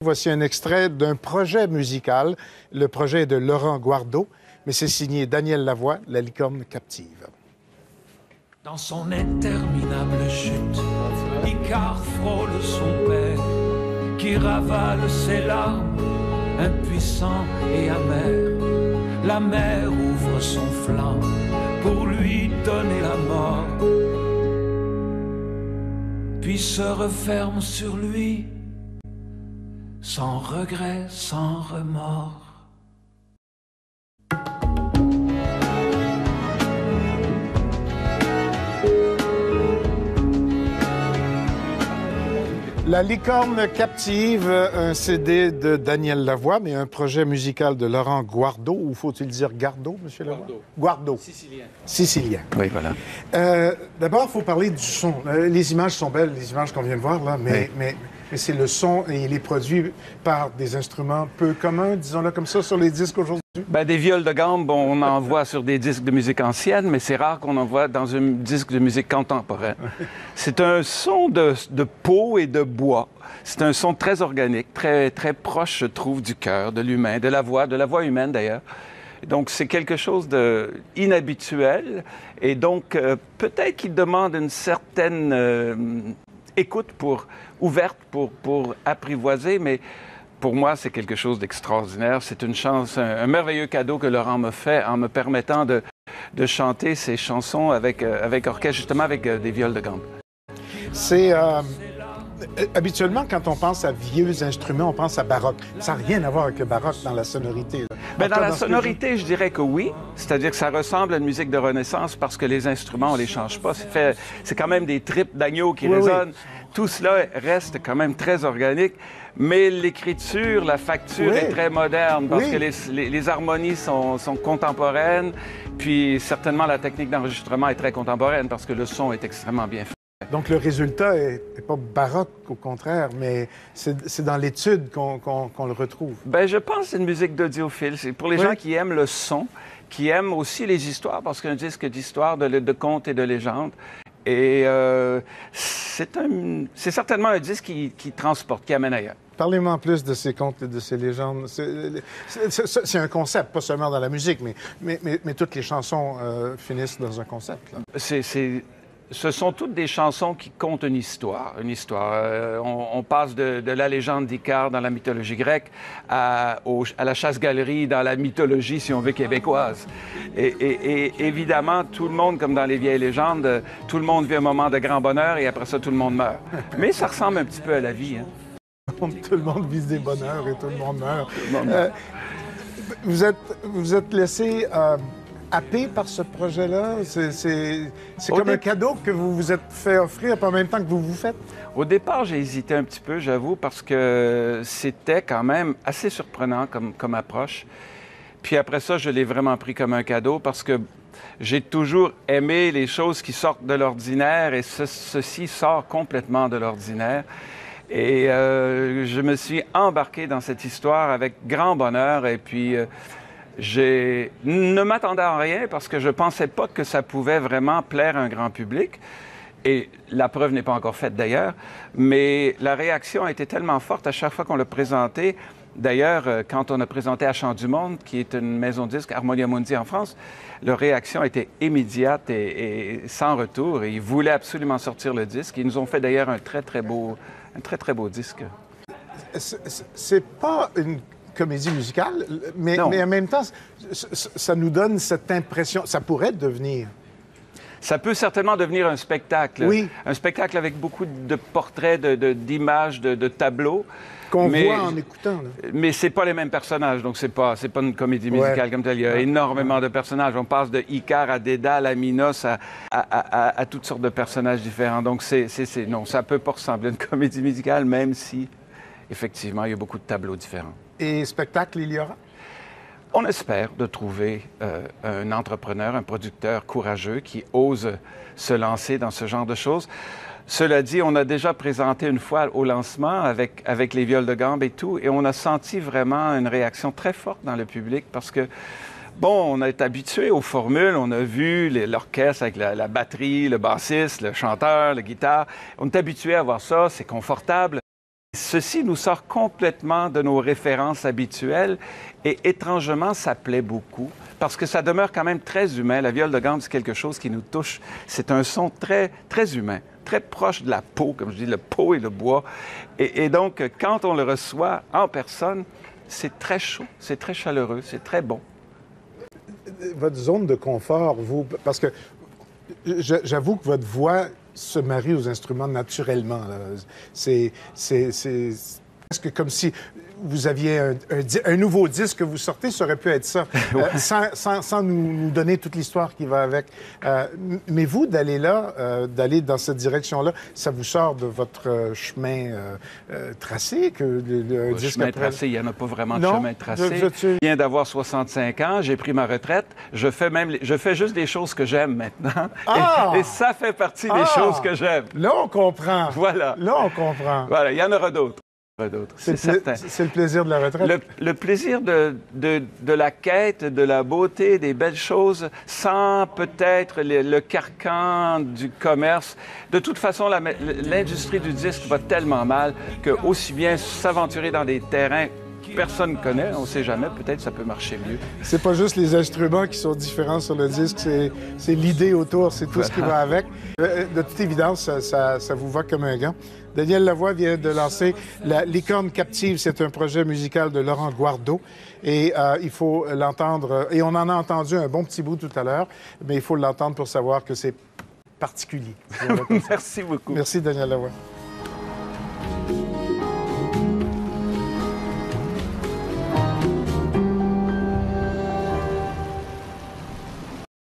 Voici un extrait d'un projet musical. Le projet est de Laurent Guardo, mais c'est signé Daniel Lavoie, La licorne captive. Dans son interminable chute, Icare frôle son père, qui ravale ses larmes, impuissant et amer. La mer ouvre son flanc pour lui donner la mort, puis se referme sur lui, sans regret, sans remords. La licorne captive, un CD de Daniel Lavoie, mais un projet musical de Laurent Guardo, ou faut-il dire Gardo, M. Lavoie? Guardo. Sicilien. Sicilien. Oui, voilà. D'abord, il faut parler du son. Les images sont belles, les images qu'on vient de voir, là, mais c'est le son et il est produit par des instruments peu communs, disons-le comme ça, sur les disques aujourd'hui. Ben, des viols de gambe, on en voit sur des disques de musique ancienne, mais c'est rare qu'on en voit dans un disque de musique contemporaine. C'est un son de peau et de bois. C'est un son très organique, très, très proche, je trouve, du cœur, de l'humain, de la voix humaine d'ailleurs. Donc, c'est quelque chose d'inhabituel et donc peut-être qu'il demande une certaine écoute ouverte pour apprivoiser, mais pour moi, c'est quelque chose d'extraordinaire. C'est une chance, un merveilleux cadeau que Laurent me fait en me permettant de chanter ces chansons avec orchestre, justement avec des viols de gambe. C'est... habituellement, quand on pense à vieux instruments, on pense à baroque. Ça n'a rien à voir avec le baroque dans la sonorité. Bien, dans la sonorité, je dirais que oui. C'est-à-dire que ça ressemble à une musique de Renaissance parce que les instruments, on ne les change pas. C'est quand même des tripes d'agneau qui résonnent. Oui. Tout cela reste quand même très organique. Mais l'écriture, la facture est très moderne parce que les harmonies sont contemporaines. Puis certainement, la technique d'enregistrement est très contemporaine parce que le son est extrêmement bien fait. Donc, le résultat n'est pas baroque, au contraire, mais c'est dans l'étude qu'on le retrouve. Bien, je pense que c'est une musique d'audiophile. C'est pour les gens qui aiment le son, qui aiment aussi les histoires, parce qu'un disque d'histoire, de contes et de légendes. Et c'est certainement un disque qui transporte, qui amène ailleurs. Parlez-moi en plus de ces contes et de ces légendes. C'est un concept, pas seulement dans la musique, mais toutes les chansons finissent dans un concept. Là. Ce sont toutes des chansons qui content une histoire. On passe de la légende d'Icare dans la mythologie grecque à la chasse-galerie dans la mythologie, si on veut, québécoise. Et évidemment, tout le monde, comme dans les vieilles légendes, tout le monde vit un moment de grand bonheur et après ça, tout le monde meurt. Mais ça ressemble un petit peu à la vie. Hein? Tout le monde vit des bonheurs et tout le monde meurt. Vous êtes laissé... happé par ce projet-là? C'est comme un cadeau que vous vous êtes fait offrir en même temps que vous vous faites? Au départ, j'ai hésité un petit peu, j'avoue, parce que c'était quand même assez surprenant comme approche. Puis après ça, je l'ai vraiment pris comme un cadeau parce que j'ai toujours aimé les choses qui sortent de l'ordinaire et ceci sort complètement de l'ordinaire. Et je me suis embarqué dans cette histoire avec grand bonheur et puis... Je ne m'attendais à rien parce que je ne pensais pas que ça pouvait vraiment plaire à un grand public. Et la preuve n'est pas encore faite d'ailleurs. Mais la réaction a été tellement forte à chaque fois qu'on l'a présenté. D'ailleurs, quand on a présenté à Chant du Monde, qui est une maison de disques, Harmonia Mundi en France, leur réaction était immédiate et sans retour. Et ils voulaient absolument sortir le disque. Ils nous ont fait d'ailleurs un très, très beau disque. C'est pas une comédie musicale, mais en même temps, ça nous donne cette impression. Ça pourrait devenir. Ça peut certainement devenir un spectacle. Oui. Un spectacle avec beaucoup de portraits, d'images, de tableaux. Qu'on voit en écoutant. Là. Mais c'est pas les mêmes personnages, donc c'est pas une comédie musicale comme telle. Il y a énormément de personnages. On passe de Icare à Dédale, à Minos, à toutes sortes de personnages différents. Donc non, ça peut pas ressembler à une comédie musicale, même si, effectivement, il y a beaucoup de tableaux différents. Et spectacle, il y aura? On espère de trouver un entrepreneur, un producteur courageux qui ose se lancer dans ce genre de choses. Cela dit, on a déjà présenté une fois au lancement avec les viols de gambe et tout, et on a senti vraiment une réaction très forte dans le public parce que, bon, on est habitué aux formules, on a vu l'orchestre avec la batterie, le bassiste, le chanteur, la guitare. On est habitué à voir ça, c'est confortable. Ceci nous sort complètement de nos références habituelles et étrangement, ça plaît beaucoup parce que ça demeure quand même très humain. La viole de gamme, c'est quelque chose qui nous touche. C'est un son très, très humain, très proche de la peau, comme je dis, le peau et le bois. Et donc, quand on le reçoit en personne, c'est très chaud, c'est très chaleureux, c'est très bon. Votre zone de confort, vous, parce que j'avoue que votre voix se marie aux instruments naturellement. C'est presque comme si vous aviez un nouveau disque que vous sortez, ça aurait pu être ça, sans nous donner toute l'histoire qui va avec. Mais vous, d'aller là, d'aller dans cette direction-là, ça vous sort de votre chemin tracé? Le chemin tracé, il n'y en a pas vraiment de chemin tracé. Je viens d'avoir 65 ans, j'ai pris ma retraite, je fais juste des choses que j'aime maintenant. Ah! Et ça fait partie des choses que j'aime. Là, on comprend. Voilà. Là, on comprend. Voilà, il y en aura d'autres. C'est certain. C'est le plaisir de la retraite. Le plaisir de la quête, de la beauté, des belles choses, sans peut-être le carcan du commerce. De toute façon, l'industrie du disque va tellement mal que aussi bien s'aventurer dans des terrains que personne ne connaît, on ne sait jamais, peut-être ça peut marcher mieux. C'est pas juste les instruments qui sont différents sur le disque, c'est l'idée autour, c'est tout ce qui va avec. De toute évidence, ça vous va comme un gant. Daniel Lavoie vient de lancer La Licorne captive. C'est un projet musical de Laurent Guardo. Et il faut l'entendre. Et on en a entendu un bon petit bout tout à l'heure, mais il faut l'entendre pour savoir que c'est particulier. Merci beaucoup. Merci, Daniel Lavoie.